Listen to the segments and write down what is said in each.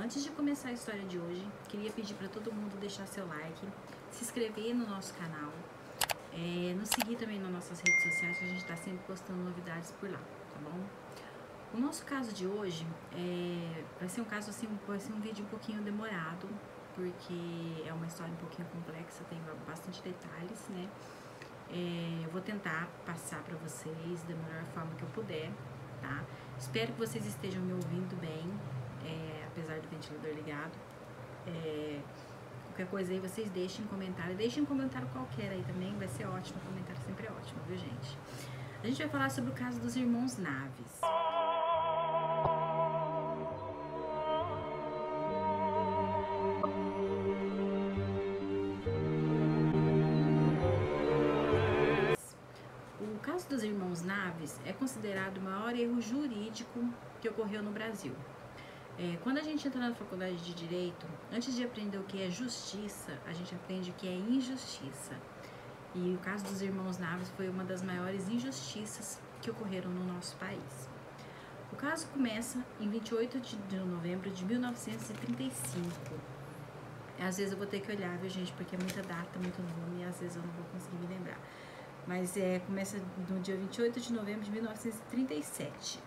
Antes de começar a história de hoje, queria pedir para todo mundo deixar seu like, se inscrever no nosso canal, nos seguir também nas nossas redes sociais, que a gente está sempre postando novidades por lá, tá bom? O nosso caso de hoje vai ser um caso assim, vai ser um vídeo um pouquinho demorado, porque é uma história um pouquinho complexa, tem bastante detalhes, né? Eu vou tentar passar para vocês da melhor forma que eu puder, tá? Espero que vocês estejam me ouvindo bem, apesar do ventilador ligado. Qualquer coisa aí vocês deixem um comentário qualquer aí também, vai ser ótimo, o comentário sempre é ótimo, viu, gente? A gente vai falar sobre o caso dos irmãos Naves. O caso dos irmãos Naves é considerado o maior erro jurídico que ocorreu no Brasil. Quando a gente entra na faculdade de Direito, antes de aprender o que é justiça, a gente aprende o que é injustiça. E o caso dos irmãos Naves foi uma das maiores injustiças que ocorreram no nosso país. O caso começa em 28 de novembro de 1935. Às vezes eu vou ter que olhar, viu, gente, porque é muita data, muito nome, e às vezes eu não vou conseguir me lembrar. Mas começa no dia 28 de novembro de 1937,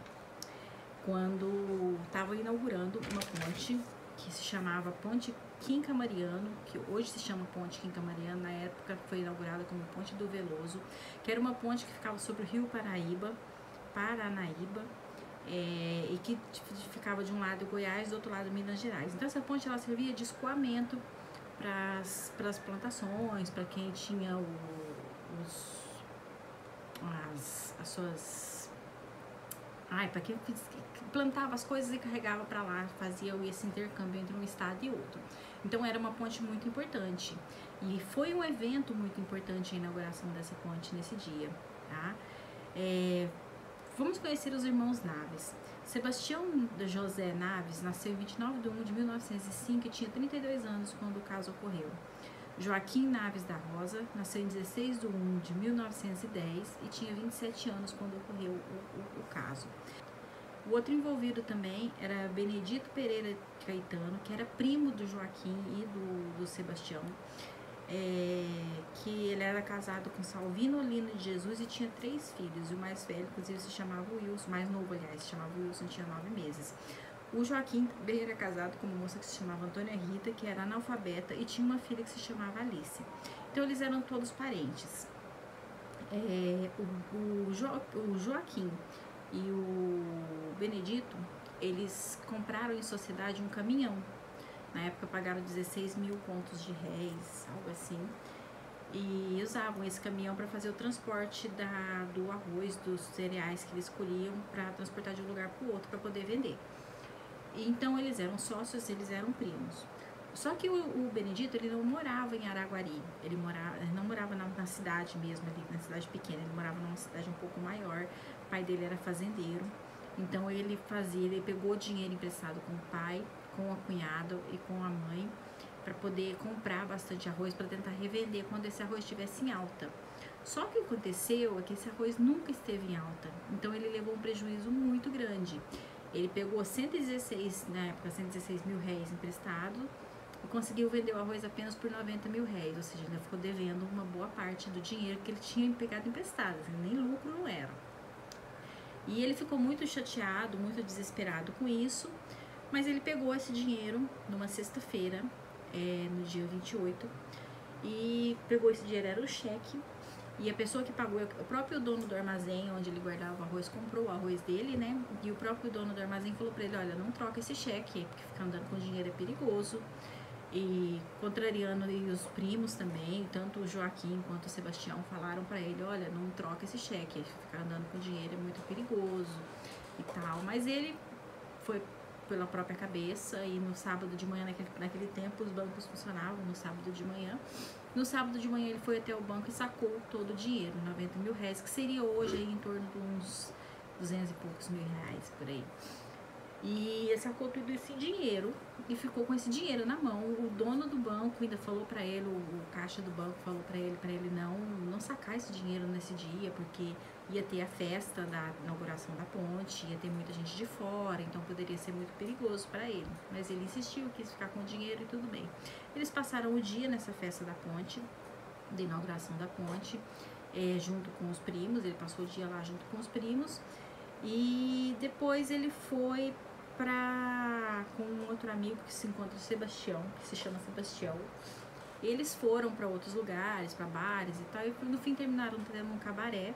quando estava inaugurando uma ponte que se chamava Ponte Quinca Mariano, que hoje se chama Ponte Quinca Mariano, na época foi inaugurada como Ponte do Veloso, que era uma ponte que ficava sobre o rio Paranaíba, e que ficava de um lado Goiás, do outro lado Minas Gerais. Então essa ponte ela servia de escoamento para as plantações, para quem tinha para quem plantava as coisas e carregava para lá, fazia esse intercâmbio entre um estado e outro. Então era uma ponte muito importante e foi um evento muito importante a inauguração dessa ponte nesse dia, tá? Vamos conhecer os irmãos Naves. Sebastião José Naves nasceu em 29 de 1 de 1905 e tinha 32 anos quando o caso ocorreu. Joaquim Naves da Rosa nasceu em 16 de 1 de 1910 e tinha 27 anos quando ocorreu o caso. O outro envolvido também era Benedito Pereira Caetano, que era primo do Joaquim e do Sebastião, que ele era casado com Salvino Lino de Jesus e tinha 3 filhos. O mais velho, inclusive, se chamava Wilson, mais novo, aliás, se chamava Wilson, tinha 9 meses. O Joaquim também era casado com uma moça que se chamava Antônia Rita, que era analfabeta, e tinha uma filha que se chamava Alice. Então eles eram todos parentes. O Joaquim e o Benedito, eles compraram em sociedade um caminhão. Na época pagaram 16 mil contos de réis, algo assim. E usavam esse caminhão para fazer o transporte do arroz, dos cereais que eles colhiam para transportar de um lugar para o outro para poder vender. Então eles eram sócios, eles eram primos. Só que o Benedito, ele não morava em Araguari, ele não morava na cidade mesmo, ali na cidade pequena, ele morava numa cidade um pouco maior. O pai dele era fazendeiro, então ele pegou dinheiro emprestado com o pai, com a cunhada e com a mãe, para poder comprar bastante arroz para tentar revender quando esse arroz estivesse em alta. Só que o que aconteceu é que esse arroz nunca esteve em alta, então ele levou um prejuízo muito grande. Ele pegou 116 mil réis emprestado e conseguiu vender o arroz apenas por 90 mil réis, ou seja, ele ficou devendo uma boa parte do dinheiro que ele tinha pegado emprestado, nem lucro não era. E ele ficou muito chateado, muito desesperado com isso, mas ele pegou esse dinheiro numa sexta-feira, no dia 28, e pegou esse dinheiro, era o cheque. E a pessoa que pagou, o próprio dono do armazém onde ele guardava o arroz, comprou o arroz dele, né? E o próprio dono do armazém falou pra ele, olha, não troca esse cheque, porque ficar andando com dinheiro é perigoso. E contrariando e os primos também, tanto o Joaquim quanto o Sebastião falaram pra ele, olha, não troca esse cheque, ficar andando com dinheiro é muito perigoso e tal. Mas ele foi pela própria cabeça e no sábado de manhã, naquele tempo os bancos funcionavam no sábado de manhã. No sábado de manhã ele foi até o banco e sacou todo o dinheiro, 90 mil réis, que seria hoje aí em torno de uns 200 e poucos mil reais por aí. E ele sacou tudo esse dinheiro e ficou com esse dinheiro na mão. O dono do banco ainda falou pra ele, o caixa do banco falou pra ele não sacar esse dinheiro nesse dia, porque ia ter a festa da inauguração da ponte, ia ter muita gente de fora, então poderia ser muito perigoso para ele. Mas ele insistiu, quis ficar com o dinheiro e tudo bem. Eles passaram o dia nessa festa da ponte, da inauguração da ponte, junto com os primos. Ele passou o dia lá junto com os primos e depois ele foi com um outro amigo que se encontra Sebastião, que se chama Sebastião. Eles foram para outros lugares, para bares e tal, e no fim terminaram tendo um cabaré.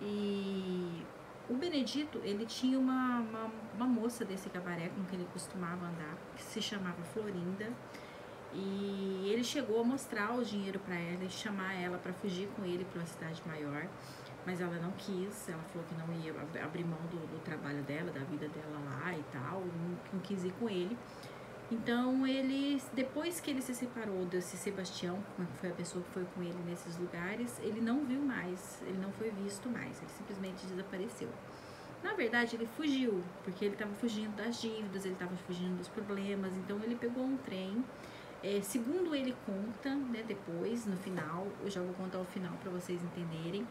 E o Benedito, ele tinha uma moça desse cabaré com que ele costumava andar, que se chamava Florinda, e ele chegou a mostrar o dinheiro para ela e chamar ela para fugir com ele para uma cidade maior, mas ela não quis. Ela falou que não ia abrir mão do trabalho dela, da vida dela lá e tal, não quis ir com ele. Então ele, depois que ele se separou desse Sebastião, que foi a pessoa que foi com ele nesses lugares, ele não viu mais, ele não foi visto mais, ele simplesmente desapareceu. Na verdade ele fugiu, porque ele estava fugindo das dívidas, ele estava fugindo dos problemas. Então ele pegou um trem, segundo ele conta, né, depois, no final, eu já vou contar o final para vocês entenderem.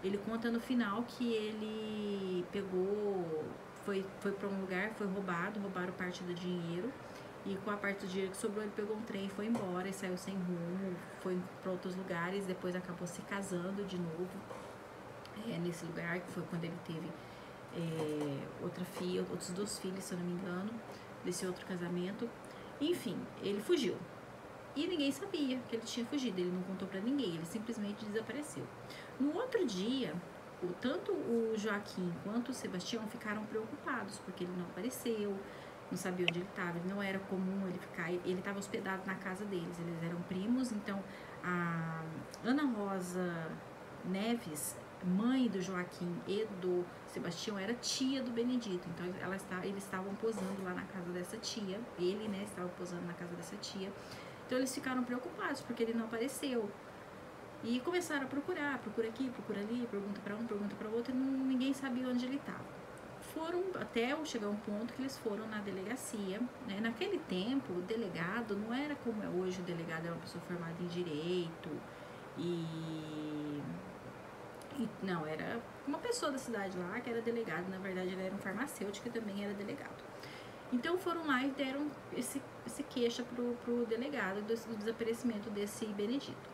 Ele conta no final que ele pegou, foi para um lugar, foi roubaram parte do dinheiro. E com a parte do dinheiro que sobrou, ele pegou um trem, foi embora e saiu sem rumo, foi para outros lugares. Depois acabou se casando de novo nesse lugar, que foi quando ele teve outra filha, outros 2 filhos, se eu não me engano, desse outro casamento. Enfim, ele fugiu. E ninguém sabia que ele tinha fugido, ele não contou para ninguém, ele simplesmente desapareceu. No outro dia, tanto o Joaquim quanto o Sebastião ficaram preocupados, porque ele não apareceu, não sabia onde ele estava. Não era comum ele ficar, ele estava hospedado na casa deles, eles eram primos. Então a Ana Rosa Neves, mãe do Joaquim e do Sebastião, era tia do Benedito. Então eles estavam posando lá na casa dessa tia, ele, né, estava posando na casa dessa tia. Então eles ficaram preocupados porque ele não apareceu. E começaram a procurar, procura aqui, procura ali, pergunta para um, pergunta para outro, e ninguém sabia onde ele estava. Foram até chegar um ponto que eles foram na delegacia, né? Naquele tempo, o delegado não era como é hoje. O delegado é uma pessoa formada em direito e não, era uma pessoa da cidade lá que era delegado. Na verdade, ele era um farmacêutico e também era delegado. Então foram lá e deram esse queixa pro delegado do desaparecimento desse Benedito.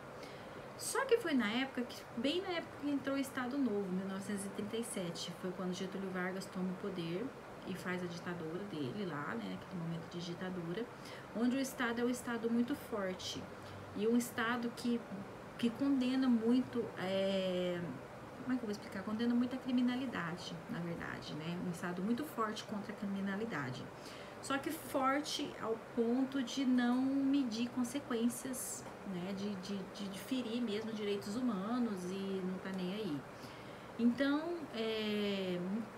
Só que foi na época, bem na época que entrou o Estado Novo, 1937, foi quando Getúlio Vargas toma o poder e faz a ditadura dele lá, né, naquele momento de ditadura, onde o Estado é um Estado muito forte e um Estado que condena muito, como é que eu vou explicar? Condena muito a criminalidade, na verdade, né, um Estado muito forte contra a criminalidade. Só que forte ao ponto de não medir consequências, né, de ferir mesmo direitos humanos e não tá nem aí. Então,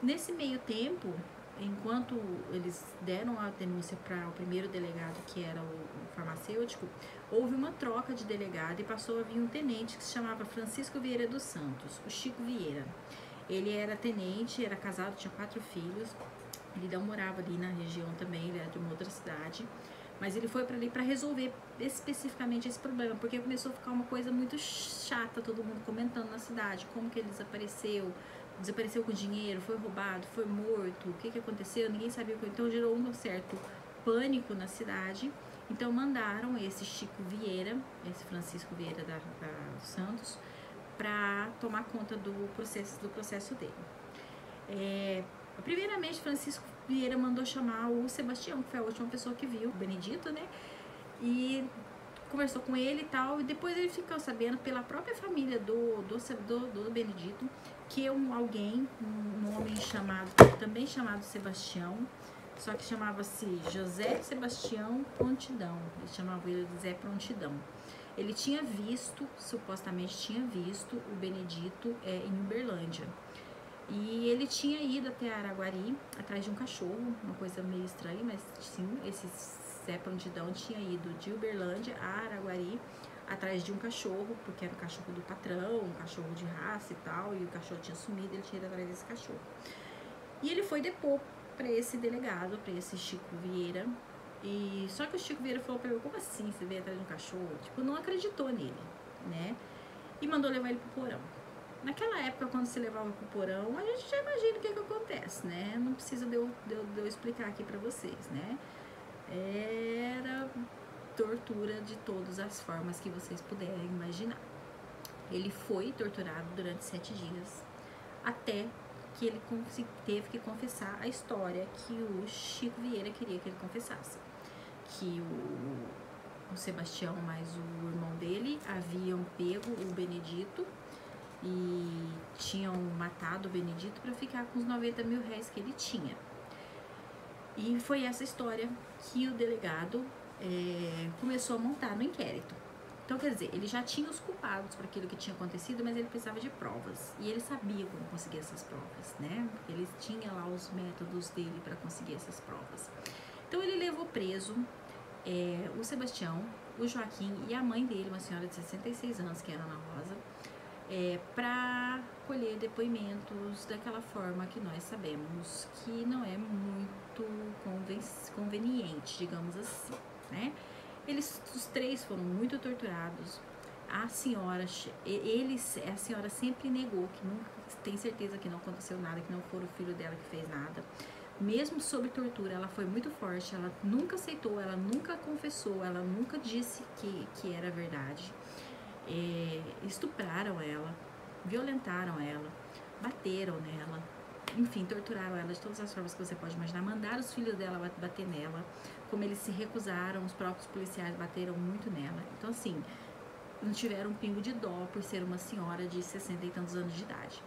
nesse meio tempo, enquanto eles deram a denúncia para o primeiro delegado, que era o farmacêutico, houve uma troca de delegado e passou a vir um tenente que se chamava Francisco Vieira dos Santos, o Chico Vieira. Ele era tenente, era casado, tinha 4 filhos. Ele não morava ali na região também, ele era de uma outra cidade, mas ele foi para ali para resolver especificamente esse problema, porque começou a ficar uma coisa muito chata, todo mundo comentando na cidade, como que ele desapareceu com dinheiro, foi roubado, foi morto, o que aconteceu, ninguém sabia. Então gerou um certo pânico na cidade. Então mandaram esse Chico Vieira, esse Francisco Vieira dos Santos, para tomar conta do processo dele. Primeiramente, Francisco Vieira mandou chamar o Sebastião, que foi a última pessoa que viu o Benedito, né? E conversou com ele e tal. E depois ele ficou sabendo pela própria família do Benedito que um homem também chamado Sebastião, só que chamava-se José Sebastião Prontidão. Eles chamavam ele de Zé Prontidão. Ele supostamente tinha visto o Benedito em Uberlândia. E ele tinha ido até Araguari atrás de um cachorro, uma coisa meio estranha, mas sim, esse Zé Prontidão tinha ido de Uberlândia a Araguari atrás de um cachorro, porque era o cachorro do patrão, um cachorro de raça e tal, e o cachorro tinha sumido, ele tinha ido atrás desse cachorro. E ele foi depor para esse delegado, para esse Chico Vieira. E só que o Chico Vieira falou para ele, como assim você veio atrás de um cachorro? Tipo, não acreditou nele, né? E mandou levar ele pro porão. Naquela época, quando se levava pro porão, a gente já imagina o que acontece, né? Não precisa de eu explicar aqui para vocês, né? Era tortura de todas as formas que vocês puderem imaginar. Ele foi torturado durante 7 dias, até que ele teve que confessar a história que o Chico Vieira queria que ele confessasse. Que o Sebastião mais o irmão dele haviam pego o Benedito e tinham matado o Benedito para ficar com os 90 mil reais que ele tinha. E foi essa história que o delegado começou a montar no inquérito. Então, quer dizer, ele já tinha os culpados por aquilo que tinha acontecido, mas ele precisava de provas. E ele sabia como conseguir essas provas, né? Ele tinha lá os métodos dele para conseguir essas provas. Então, ele levou preso o Sebastião, o Joaquim e a mãe dele, uma senhora de 66 anos, que era Ana Rosa, para colher depoimentos daquela forma que nós sabemos que não é muito conveniente, digamos assim, né? Os 3 foram muito torturados. A senhora sempre negou, que nunca tem certeza que não aconteceu nada, que não foi o filho dela que fez nada. Mesmo sob tortura, ela foi muito forte, ela nunca aceitou, ela nunca confessou, ela nunca disse que era verdade. Estupraram ela, violentaram ela, bateram nela, enfim, torturaram ela de todas as formas que você pode imaginar, mandaram os filhos dela bater nela, como eles se recusaram, os próprios policiais bateram muito nela. Então, assim, não tiveram um pingo de dó por ser uma senhora de 60 e tantos anos de idade.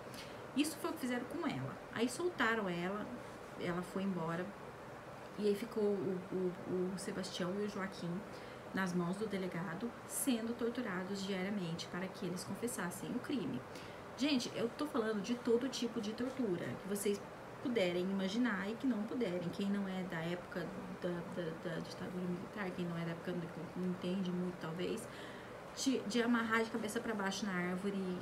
Isso foi o que fizeram com ela. Aí soltaram ela foi embora, e aí ficou o Sebastião e o Joaquim nas mãos do delegado, sendo torturados diariamente para que eles confessassem o crime. Gente, eu tô falando de todo tipo de tortura que vocês puderem imaginar e que não puderem. Quem não é da época da ditadura militar, quem não é da época, não entende muito talvez, de amarrar de cabeça para baixo na árvore,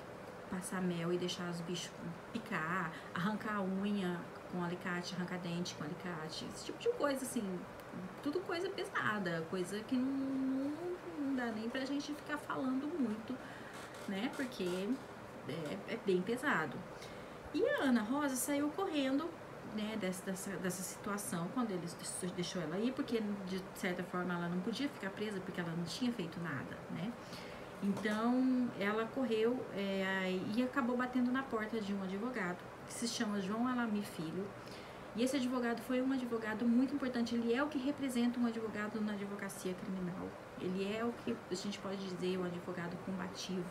passar mel e deixar os bichos picar, arrancar a unha com alicate, arrancar dente com alicate, esse tipo de coisa, assim, tudo coisa pesada, coisa que não dá nem pra gente ficar falando muito, né, porque é bem pesado. E a Ana Rosa saiu correndo, né, dessa situação, quando ele deixou ela ir, porque de certa forma ela não podia ficar presa, porque ela não tinha feito nada, né. Então ela correu e acabou batendo na porta de um advogado que se chama João Alami Filho. E esse advogado foi um advogado muito importante. Ele é o que representa um advogado na advocacia criminal. Ele é o que a gente pode dizer um advogado combativo.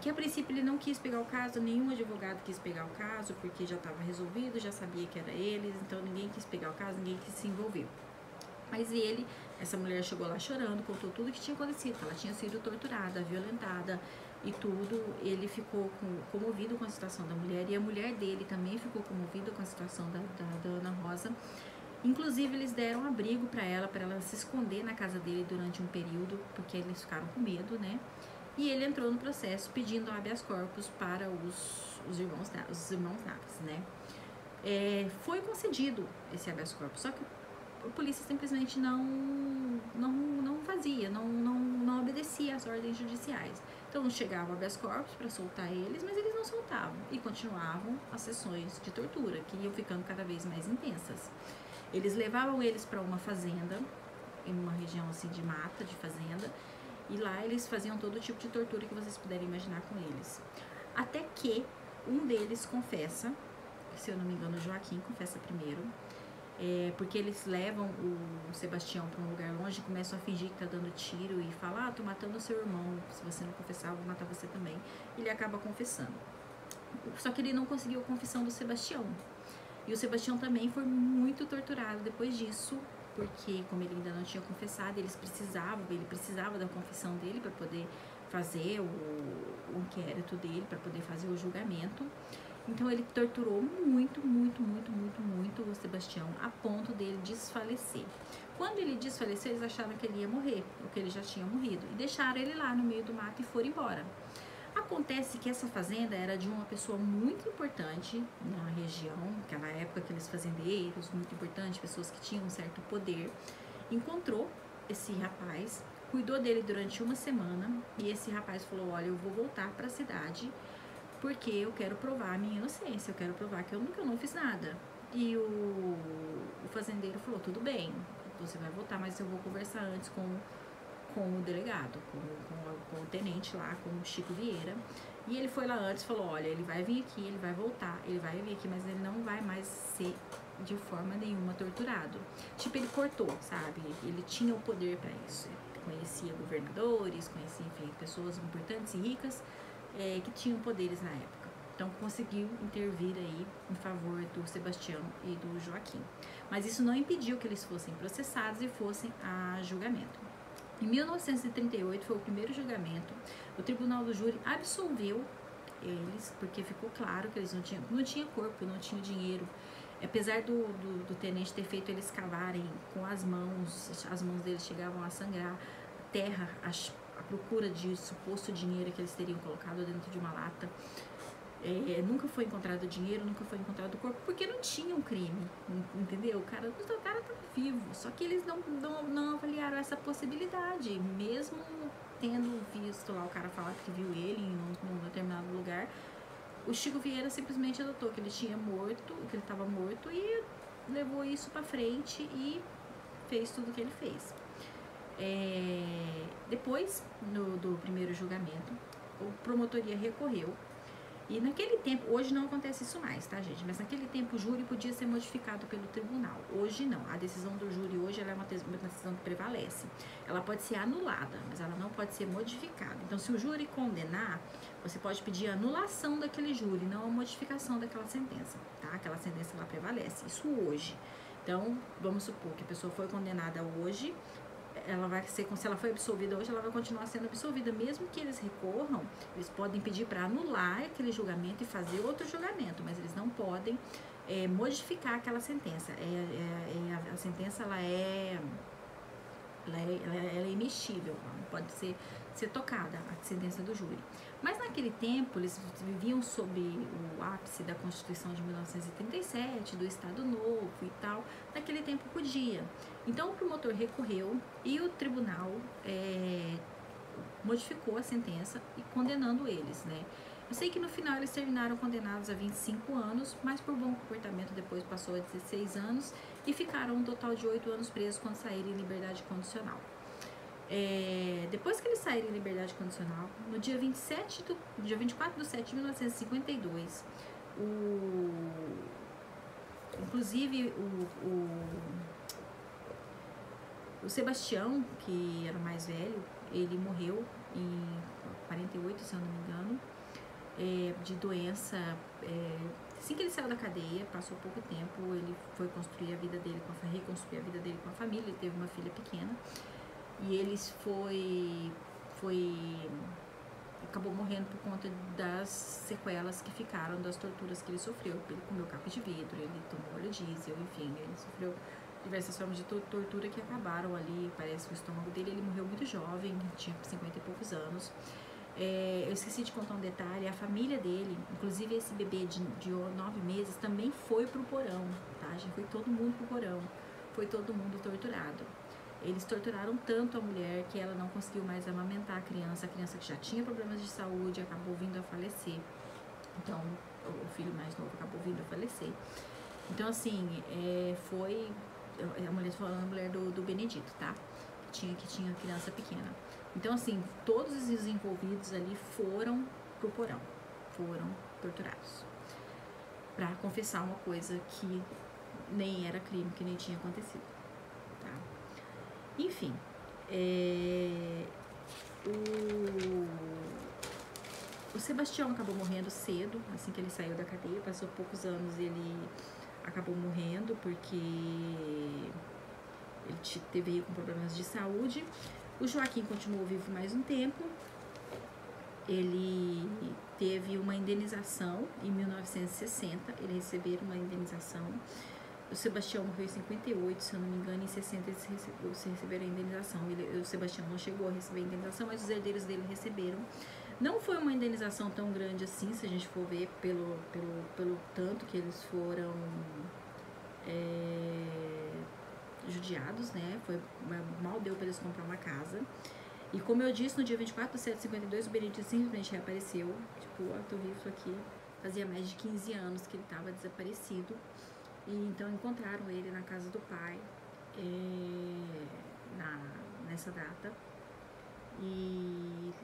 Que a princípio ele não quis pegar o caso, nenhum advogado quis pegar o caso, porque já estava resolvido, já sabia que era eles, então ninguém quis pegar o caso, ninguém quis se envolver. Mas essa mulher chegou lá chorando, contou tudo o que tinha acontecido, que ela tinha sido torturada, violentada e tudo. Ele ficou comovido com a situação da mulher, e a mulher dele também ficou comovida com a situação da Ana Rosa. Inclusive, eles deram abrigo para ela se esconder na casa dele durante um período, porque eles ficaram com medo, né? E ele entrou no processo pedindo habeas corpus para os irmãos Naves, né? Foi concedido esse habeas corpus, só que a polícia simplesmente não fazia, não obedecia às ordens judiciais. Então chegava o habeas corpus para soltar eles, mas eles não soltavam e continuavam as sessões de tortura, que iam ficando cada vez mais intensas. Eles levavam eles para uma fazenda, em uma região assim de mata, de fazenda, e lá eles faziam todo tipo de tortura que vocês puderem imaginar com eles. Até que um deles confessa, se eu não me engano o Joaquim confessa primeiro, porque eles levam o Sebastião para um lugar longe, começam a fingir que tá dando tiro e falam, tô matando o seu irmão, se você não confessar eu vou matar você também. Ele acaba confessando. Só que ele não conseguiu a confissão do Sebastião. E o Sebastião também foi muito torturado depois disso, porque como ele ainda não tinha confessado, ele precisava da confissão dele para poder fazer o inquérito dele, para poder fazer o julgamento. Então ele torturou muito o Sebastião, a ponto dele desfalecer. Quando ele desfaleceu, eles acharam que ele ia morrer, ou que ele já tinha morrido, e deixaram ele lá no meio do mato e foram embora. acontece que essa fazenda era de uma pessoa muito importante na região, naquela época, aqueles fazendeiros muito importantes, pessoas que tinham um certo poder, encontrou esse rapaz, cuidou dele durante uma semana, e esse rapaz falou: olha, eu vou voltar para a cidade porque eu quero provar a minha inocência, eu quero provar que eu não fiz nada. E o fazendeiro falou: tudo bem, você vai voltar, mas eu vou conversar antes com o delegado, com o tenente lá, com o Chico Vieira. E ele foi lá antes e falou: olha, ele vai vir aqui, ele vai voltar, ele vai vir aqui, mas ele não vai mais ser de forma nenhuma torturado. Tipo, ele cortou, sabe? Ele tinha o poder para isso. Ele conhecia governadores, conhecia, enfim, pessoas importantes e ricas que tinham poderes na época. Então conseguiu intervir aí em favor do Sebastião e do Joaquim. Mas isso não impediu que eles fossem processados e fossem a julgamento. Em 1938 foi o primeiro julgamento. O tribunal do júri absolveu eles, porque ficou claro que eles não tinham corpo, não tinham dinheiro. Apesar do tenente ter feito eles cavarem com as mãos deles chegavam a sangrar, terra, a procura de suposto dinheiro que eles teriam colocado dentro de uma lata. Nunca foi encontrado dinheiro, nunca foi encontrado corpo, porque não tinha um crime, entendeu? O cara estava vivo, só que eles não avaliaram essa possibilidade, mesmo tendo visto lá o cara falar que viu ele em um determinado lugar. O Chico Vieira simplesmente adotou que ele tinha morto, que ele estava morto, e levou isso para frente e fez tudo o que ele fez. Depois do primeiro julgamento, a promotoria recorreu. E naquele tempo, hoje não acontece isso mais, tá, gente? Mas naquele tempo o júri podia ser modificado pelo tribunal. Hoje não. A decisão do júri hoje ela é uma decisão que prevalece. Ela pode ser anulada, mas ela não pode ser modificada. Então, se o júri condenar, você pode pedir a anulação daquele júri, não a modificação daquela sentença, tá? Aquela sentença ela prevalece. Isso hoje. Então, vamos supor que a pessoa foi condenada hoje, ela vai ser, se ela foi absolvida hoje, ela vai continuar sendo absolvida, mesmo que eles recorram. Eles podem pedir para anular aquele julgamento e fazer outro julgamento, mas eles não podem modificar aquela sentença. A sentença ela é imexível, não pode ser tocada a sentença do júri. Mas naquele tempo eles viviam sob o ápice da Constituição de 1937, do Estado Novo e tal. Naquele tempo podia. Então o promotor recorreu e o tribunal modificou a sentença e condenando eles, né? Eu sei que no final eles terminaram condenados a 25 anos, mas por bom comportamento depois passou a 16 anos e ficaram um total de 8 anos presos quando saíram em liberdade condicional. Depois que eles saíram em liberdade condicional, no dia 24 de 7 de 1952, inclusive o Sebastião, que era o mais velho, ele morreu em 48, se eu não me engano, de doença. Assim que ele saiu da cadeia, passou pouco tempo, ele foi reconstruir a vida dele com a família. Ele teve uma filha pequena e ele acabou morrendo por conta das sequelas que ficaram das torturas que ele sofreu. Ele comeu caco de vidro, ele tomou óleo diesel, enfim, ele sofreu diversas formas de tortura que acabaram ali, parece, o estômago dele. Ele morreu muito jovem, tinha 50 e poucos anos. Eu esqueci de contar um detalhe: a família dele, inclusive esse bebê de 9 meses, também foi pro porão, tá, gente? Foi todo mundo pro porão, foi todo mundo torturado. Eles torturaram tanto a mulher que ela não conseguiu mais amamentar a criança que já tinha problemas de saúde, acabou vindo a falecer. Então, o filho mais novo acabou vindo a falecer. Então, assim, a mulher do Benedito, tá? Que tinha criança pequena. Então, assim, todos os envolvidos ali foram pro porão, foram torturados pra confessar uma coisa que nem era crime, que nem tinha acontecido, tá? Enfim, o Sebastião acabou morrendo cedo, assim que ele saiu da cadeia. Passou poucos anos, ele acabou morrendo porque ele veio com problemas de saúde. O Joaquim continuou vivo mais um tempo. Ele teve uma indenização em 1960, ele recebeu uma indenização. O Sebastião morreu em 58, se eu não me engano, em 60 eles receberam a indenização. O Sebastião não chegou a receber a indenização, mas os herdeiros dele receberam. Não foi uma indenização tão grande assim, se a gente for ver pelo tanto que eles foram judiados, né? Mal deu para eles comprar uma casa. E como eu disse, no dia 24/7/52, o Benedito simplesmente reapareceu. Tipo, ó, tô vivo aqui. Fazia mais de 15 anos que ele estava desaparecido. E então encontraram ele na casa do pai nessa data. E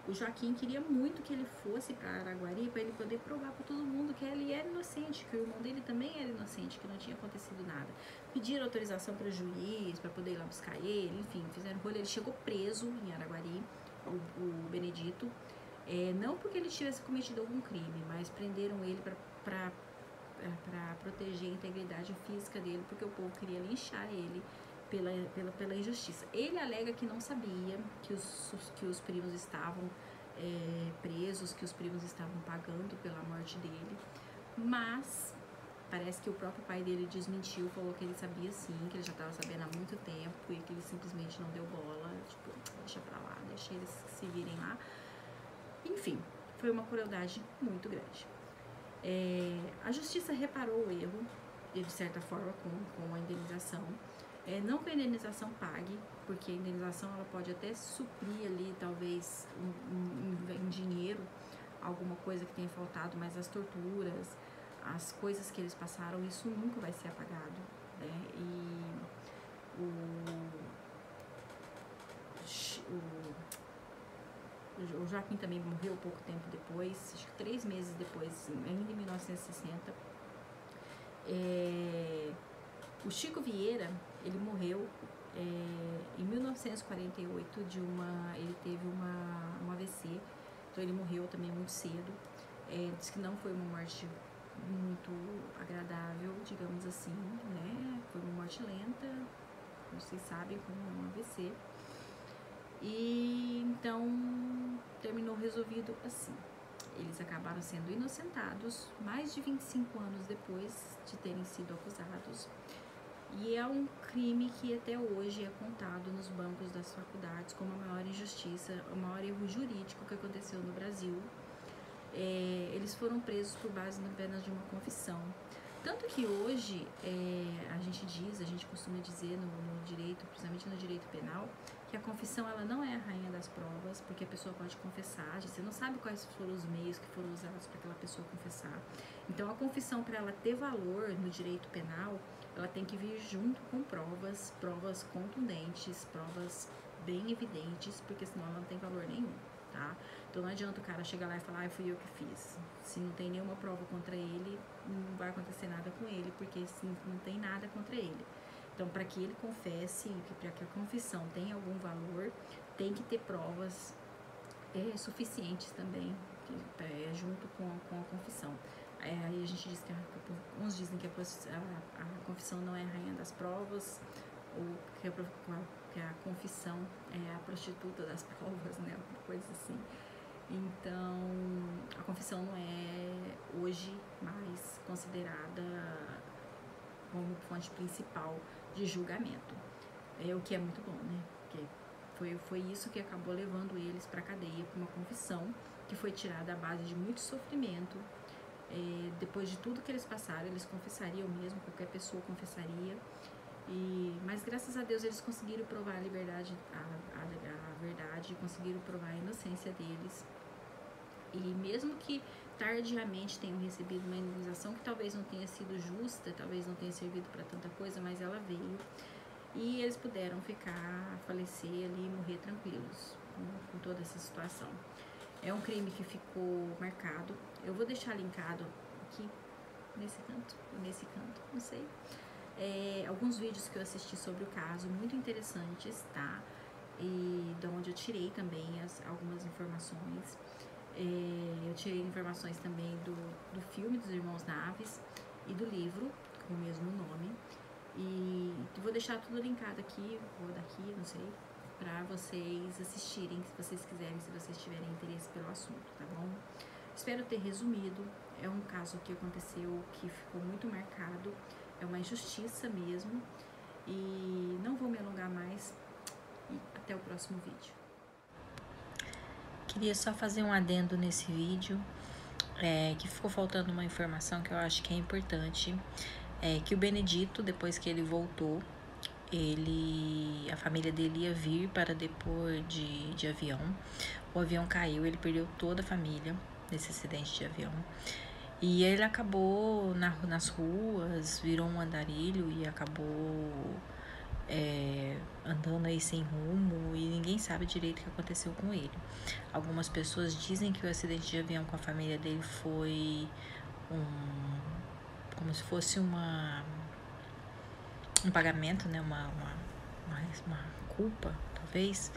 o Joaquim queria muito que ele fosse para Araguari para ele poder provar para todo mundo que ele era inocente, que o irmão dele também era inocente, que não tinha acontecido nada. Pediram autorização para o juiz para poder ir lá buscar ele, enfim, fizeram rolê. Ele chegou preso em Araguari, o Benedito, não porque ele tivesse cometido algum crime, mas prenderam ele para proteger a integridade física dele, porque o povo queria linchar ele pela injustiça. Ele alega que não sabia que os primos estavam presos, que os primos estavam pagando pela morte dele, mas parece que o próprio pai dele desmentiu, falou que ele sabia sim, que ele já estava sabendo há muito tempo e que ele simplesmente não deu bola, tipo, deixa pra lá, deixa eles se virem lá. Enfim, foi uma crueldade muito grande. A justiça reparou o erro, de certa forma, com a indenização. Não que a indenização pague, porque a indenização ela pode até suprir ali, talvez, em dinheiro, alguma coisa que tenha faltado, mas as torturas, as coisas que eles passaram, isso nunca vai ser apagado, né? E o Joaquim também morreu pouco tempo depois, acho que 3 meses depois, ainda em 1960. O Chico Vieira, ele morreu em 1948 ele teve um AVC, então ele morreu também muito cedo. Diz que não foi uma morte muito agradável, digamos assim, né? Foi uma morte lenta, vocês sabem como é um AVC. E então terminou resolvido assim. Eles acabaram sendo inocentados mais de 25 anos depois de terem sido acusados. E é um crime que até hoje é contado nos bancos das faculdades como a maior injustiça, o maior erro jurídico que aconteceu no Brasil. Eles foram presos por base apenas de uma confissão. Tanto que hoje a gente costuma dizer no direito, principalmente no direito penal, que a confissão ela não é a rainha das provas, porque a pessoa pode confessar, você não sabe quais foram os meios que foram usados para aquela pessoa confessar. Então a confissão, para ela ter valor no direito penal, ela tem que vir junto com provas contundentes, provas bem evidentes, porque senão ela não tem valor nenhum, tá? Então não adianta o cara chegar lá e falar, fui eu que fiz. Se não tem nenhuma prova contra ele, não vai acontecer nada com ele, porque não tem nada contra ele. Então, para que ele confesse, para que a confissão tenha algum valor, tem que ter provas suficientes também, junto com a confissão. Aí a gente diz que uns dizem que a confissão não é a rainha das provas, ou que a confissão é a prostituta das provas, né? Uma coisa assim. Então, a confissão não é hoje mais considerada como fonte principal de julgamento. O que é muito bom, né? Porque foi isso que acabou levando eles para a cadeia, com uma confissão que foi tirada à base de muito sofrimento. Depois de tudo que eles passaram, eles confessariam mesmo, qualquer pessoa confessaria. Mas graças a Deus eles conseguiram provar a liberdade, a verdade, conseguiram provar a inocência deles. E mesmo que tardiamente tenham recebido uma indenização que talvez não tenha sido justa, talvez não tenha servido para tanta coisa, mas ela veio. E eles puderam falecer ali e morrer tranquilos com toda essa situação. É um crime que ficou marcado. Eu vou deixar linkado aqui, nesse canto, não sei. Alguns vídeos que eu assisti sobre o caso, muito interessantes, tá? E de onde eu tirei também algumas informações. Eu tirei informações também do filme dos Irmãos Naves e do livro com o mesmo nome. E vou deixar tudo linkado aqui, não sei, pra vocês assistirem, se vocês quiserem, se vocês tiverem interesse pelo assunto, tá bom? Espero ter resumido. É um caso que aconteceu que ficou muito marcado, é uma injustiça mesmo. E não vou me alongar mais. E até o próximo vídeo. Queria só fazer um adendo nesse vídeo, que ficou faltando uma informação que eu acho que é importante, que o Benedito, depois que ele voltou, a família dele ia vir para depor de avião. O avião caiu, ele perdeu toda a família nesse acidente de avião. E ele acabou nas ruas, virou um andarilho e acabou andando aí sem rumo, e ninguém sabe direito o que aconteceu com ele. Algumas pessoas dizem que o acidente de avião com a família dele foi como se fosse um pagamento, né? Uma culpa, talvez,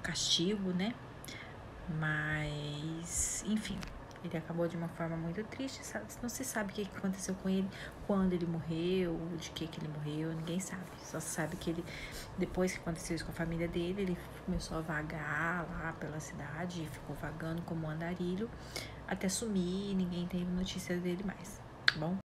castigo, né? Mas, enfim, ele acabou de uma forma muito triste. Não se sabe o que aconteceu com ele, quando ele morreu, de que ele morreu, ninguém sabe. Só se sabe que ele, depois que aconteceu isso com a família dele, ele começou a vagar lá pela cidade, ficou vagando como um andarilho, até sumir e ninguém teve notícia dele mais, tá bom?